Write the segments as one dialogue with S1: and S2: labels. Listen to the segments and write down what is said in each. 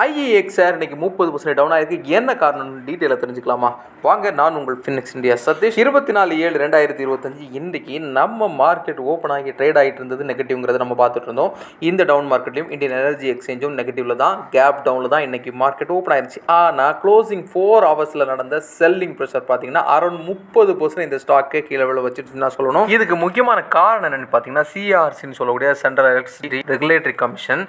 S1: IEX share இன்னைக்கு 30% down ஆயிருக்கு. என்ன காரணம்னு டீட்டெயிலாக தெரிஞ்சுக்கலாமா? வாங்க, நான் உங்கள் ஃபினிக்ஸ் இந்தியா சதீஷ். 24/7/2025 இன்னைக்கு நம்ம மார்க்கெட் ஓப்பன் ஆகி ட்ரேட் ஆகிட்டு இருந்தது நெகட்டிவ்ங்கிறத நம்ம பார்த்துட்டு இருந்தோம். இந்த டவுன் மார்க்கெட்லையும் இந்தியன் எனர்ஜி எக்ஸ்சேஞ்சும் நெகட்டிவ்ல தான், கேப் டவுனில் தான் இன்னைக்கு மார்க்கெட் ஓப்பன் ஆயிருச்சு. ஆனால் க்ளோசிங் 4 ஹவர்ஸில் நடந்த செல்லிங் ப்ரெஷர் பார்த்தீங்கன்னா அரௌண்ட் 30% இந்த ஸ்டாக்கே கீழே விழ வச்சுட்டு தான் சொல்லணும். இதுக்கு முக்கியமான காரணம் என்னன்னு பார்த்தீங்கன்னா CRCன்னு சொல்லக்கூடிய சென்ட்ரல் எலக்ட்ரிசிட்டி ரெகுலேட்டரி கமிஷன்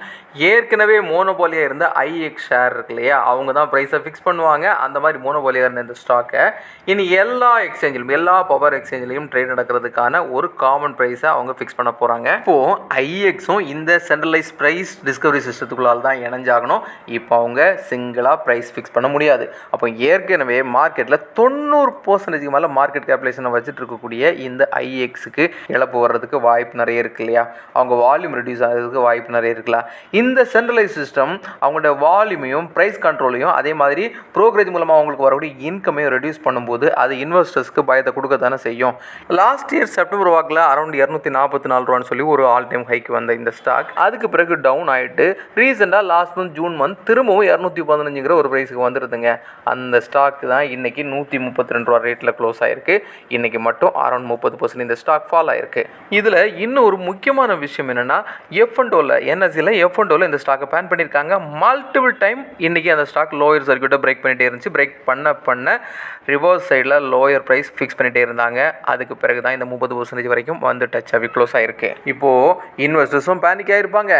S1: ஏற்கனவே மோனோபோலியா இருந்த IEX ஷேர் இருக்கு இல்லையா, அவங்க தான் ப்ரைஸை ஃபிக்ஸ் பண்ணுவாங்க. அந்த மாதிரி மோனோபோலியா இருந்த இந்த ஸ்டாக்கை இனி எல்லா எக்ஸ்சேஞ்சிலும், எல்லா பவர் எக்ஸ்சேஞ்சிலையும் ட்ரேட் நடக்கிறதுக்கான ஒரு காமன் ப்ரைஸை அவங்க ஃபிக்ஸ் பண்ண போகிறாங்க. இப்போது IEXும் இந்த சென்ட்ரலைஸ் ப்ரைஸ் டிஸ்கவரி சிஸ்டத்துக்குள்ளால் தான் இணைஞ்சாகணும். இப்போ அவங்க சிங்கிளாக ப்ரைஸ் ஃபிக்ஸ் பண்ண முடியாது. அப்போ ஏற்கனவே மார்க்கெட்டில் 90% மேலே மார்க்கெட் கேபிடலைசேஷனை வச்சுட்டு இருக்கக்கூடிய இந்த IEXக்கு இழப்பு வர்றதுக்கு வாய்ப்பு நிறைய இருக்கு இல்லையா, அவங்க வால்யூம் ரெடியூஸ் ஆகிறதுக்கு வாய்ப்பு நிறைய இருக்குல்ல. இந்த சென்ட்ரலைஸ் சிஸ்டம் அவங்களோட வால்யூமையும் ப்ரைஸ் கண்ட்ரோலையும் அதே மாதிரி ப்ரோக்ரேஜ் மூலமாக அவங்களுக்கு வரக்கூடிய இன்கமையும் ரெடியூஸ் பண்ணும்போது அது இன்வெஸ்டர்ஸ்க்கு பயத்தை கொடுக்க தானே செய்யும். லாஸ்ட் இயர் செப்டம்பர் வாக்கில் அரௌண்ட் 244 ரூபான்னு சொல்லி ஒரு ஆல் டைம் ஹைக்கு வந்த இந்த ஸ்டாக் அதுக்கு பிறகு டவுன் ஆகிட்டு ரீசெண்டாக லாஸ்ட் மந்த் ஜூன் மந்த் திரும்பவும் 215ங்கிற ஒரு ப்ரைஸுக்கு வந்துடுதுங்க. அந்த ஸ்டாக் தான் இன்னைக்கு 132 ரூபா ரேட்டில் க்ளோஸ் ஆகிருக்கு. இன்னைக்கு மட்டும் அரௌண்ட் 30% இந்த ஸ்டாக் ஃபால் ஆகிருக்கு. இதில் இன்னும் ஒரு முக்கியமான விஷயம் என்னென்னா, F&Oவில் NSEல F&Oவில் இந்த ஸ்டாக்கை பேன் பண்ணியிருக்காங்க. மல்டிபிள் டைம் இன்றைக்கி அந்த ஸ்டாக் லோயர் சர்க்யூட்டை பிரேக் பண்ணிகிட்டே இருந்துச்சு. பிரேக் பண்ண ரிவர்ஸ் சைடில் லோயர் ப்ரைஸ் ஃபிக்ஸ் பண்ணிகிட்டே இருந்தாங்க. அதுக்கு பிறகு தான் இந்த 30% வரைக்கும் வந்து டச் ஆகி க்ளோஸ் ஆகிருக்கு. இப்போது இன்வெஸ்டர்ஸும் பேனிக் ஆகிருப்பாங்க.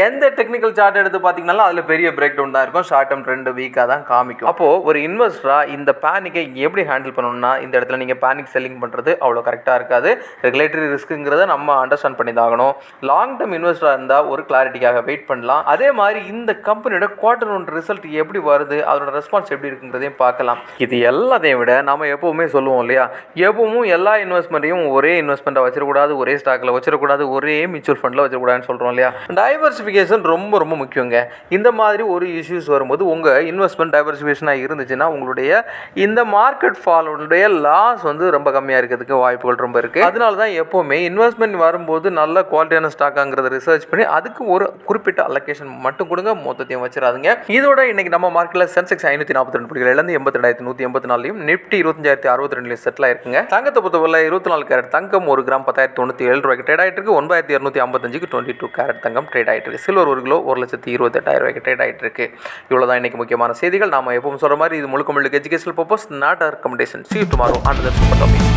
S1: எந்த டெக்னிக்கல் சார்ட் எடுத்து பார்த்தீங்கன்னாலும் அதில் பெரிய பிரேக் டவுன் தான் இருக்கும். ஷார்ட் டேர்ம் ட்ரெண்ட் வீக்காக தான் காமிக்கும். அப்போது ஒரு இன்வெஸ்டராக இந்த பேனிக்கை எப்படி ஹேண்டில் பண்ணணும்னா, இந்த இடத்துல நீங்கள் பேனிக் செல்லிங் பண்ணுறது அவ்வளோ கரெக்டாக இருக்காது. ரெகுலேட்டரி ரிஸ்க்குங்கிறத நம்ம அண்டர்ஸ்டாண்ட் பண்ணி தாகணும். லாங் டேர்ம் இன்வெஸ்டராக இருந்தால் ஒரு கிளாரிட்டிக்காக வெயிட் பண்ணலாம். அதே மாதிரி இந்த கம்பெனியோட குவார்டர் ஒன் ரிசல்ட் எப்படி வருது, அதோட ரெஸ்பான்ஸ் எப்படி இருக்குங்கிறதையும் பார்க்கலாம். இது எல்லாத்தையும் விட நம்ம எப்போவுமே சொல்லுவோம் இல்லையா, எப்பவும் எல்லா இன்வெஸ்ட்மெண்ட்டையும் ஒரே இன்வெஸ்ட்மெண்ட்டை வச்சிடக்கூடாது, ஒரே ஸ்டாக்கில் வச்சிடக்கூடாது, ஒரே மியூச்சுவல் ஃபண்டில் வச்சிடக்கூடாதுன்னு சொல்கிறோம் இல்லையா. டைவர்சிஃபிகேஷன் ரொம்ப ரொம்ப முக்கியங்க. இந்த மாதிரி ஒரு இஷ்யூஸ் வரும்போது உங்கள் இன்வெஸ்ட்மெண்ட் டைவர்சிஃபிகேஷனாக இருந்துச்சுன்னா உங்களுடைய இந்த மார்க்கெட் ஃபாலோடைய லாஸ் வந்து ரொம்ப கம்மியாக இருக்கிறதுக்கு வாய்ப்புகள் ரொம்ப இருக்குது. அதனால தான் எப்போவுமே இன்வெஸ்ட்மெண்ட் வரும்போது நல்ல குவாலிட்டியான ஸ்டாக்காங்கிறத ரிசர்ச் பண்ணி அதுக்கு ஒரு குறிப்பிட்ட அலோகேஷன் மட்டும் கொடுங்க, மொத்தத்தையும் வச்சிடாதுங்க. இதோட இன்னைக்கு நம்ம மார்க்கெட்டில் சென்செக்ஸ் 542 புள்ளிகளிலிருந்து 82,184 நிப்டி 25,062 செட்டில் ஆயிருக்குங்க. தங்கத்தை பொறுத்தவரை 24 கேரட் தங்கம் 1 கிராம் 10,097 ரூபாய்க்கு ட்ரேட் ஆகிட்டு இருக்கு. 9,255க்கு 22 கேரட் தங்கம் ட்ரேட் ஆகிட்டு இருக்கு. சில்வர் 1 கிலோ 1,28,000 ரூபாய்க்கு ட்ரேட் ஆகிட்டு இருக்கு. இவ்வளோதான் இன்னைக்கு முக்கியமான செய்திகள். நாம எப்பவும் சொல்ற மாதிரி இது முழுக்க educational purpose, not recommendation. See you tomorrow on the super topic.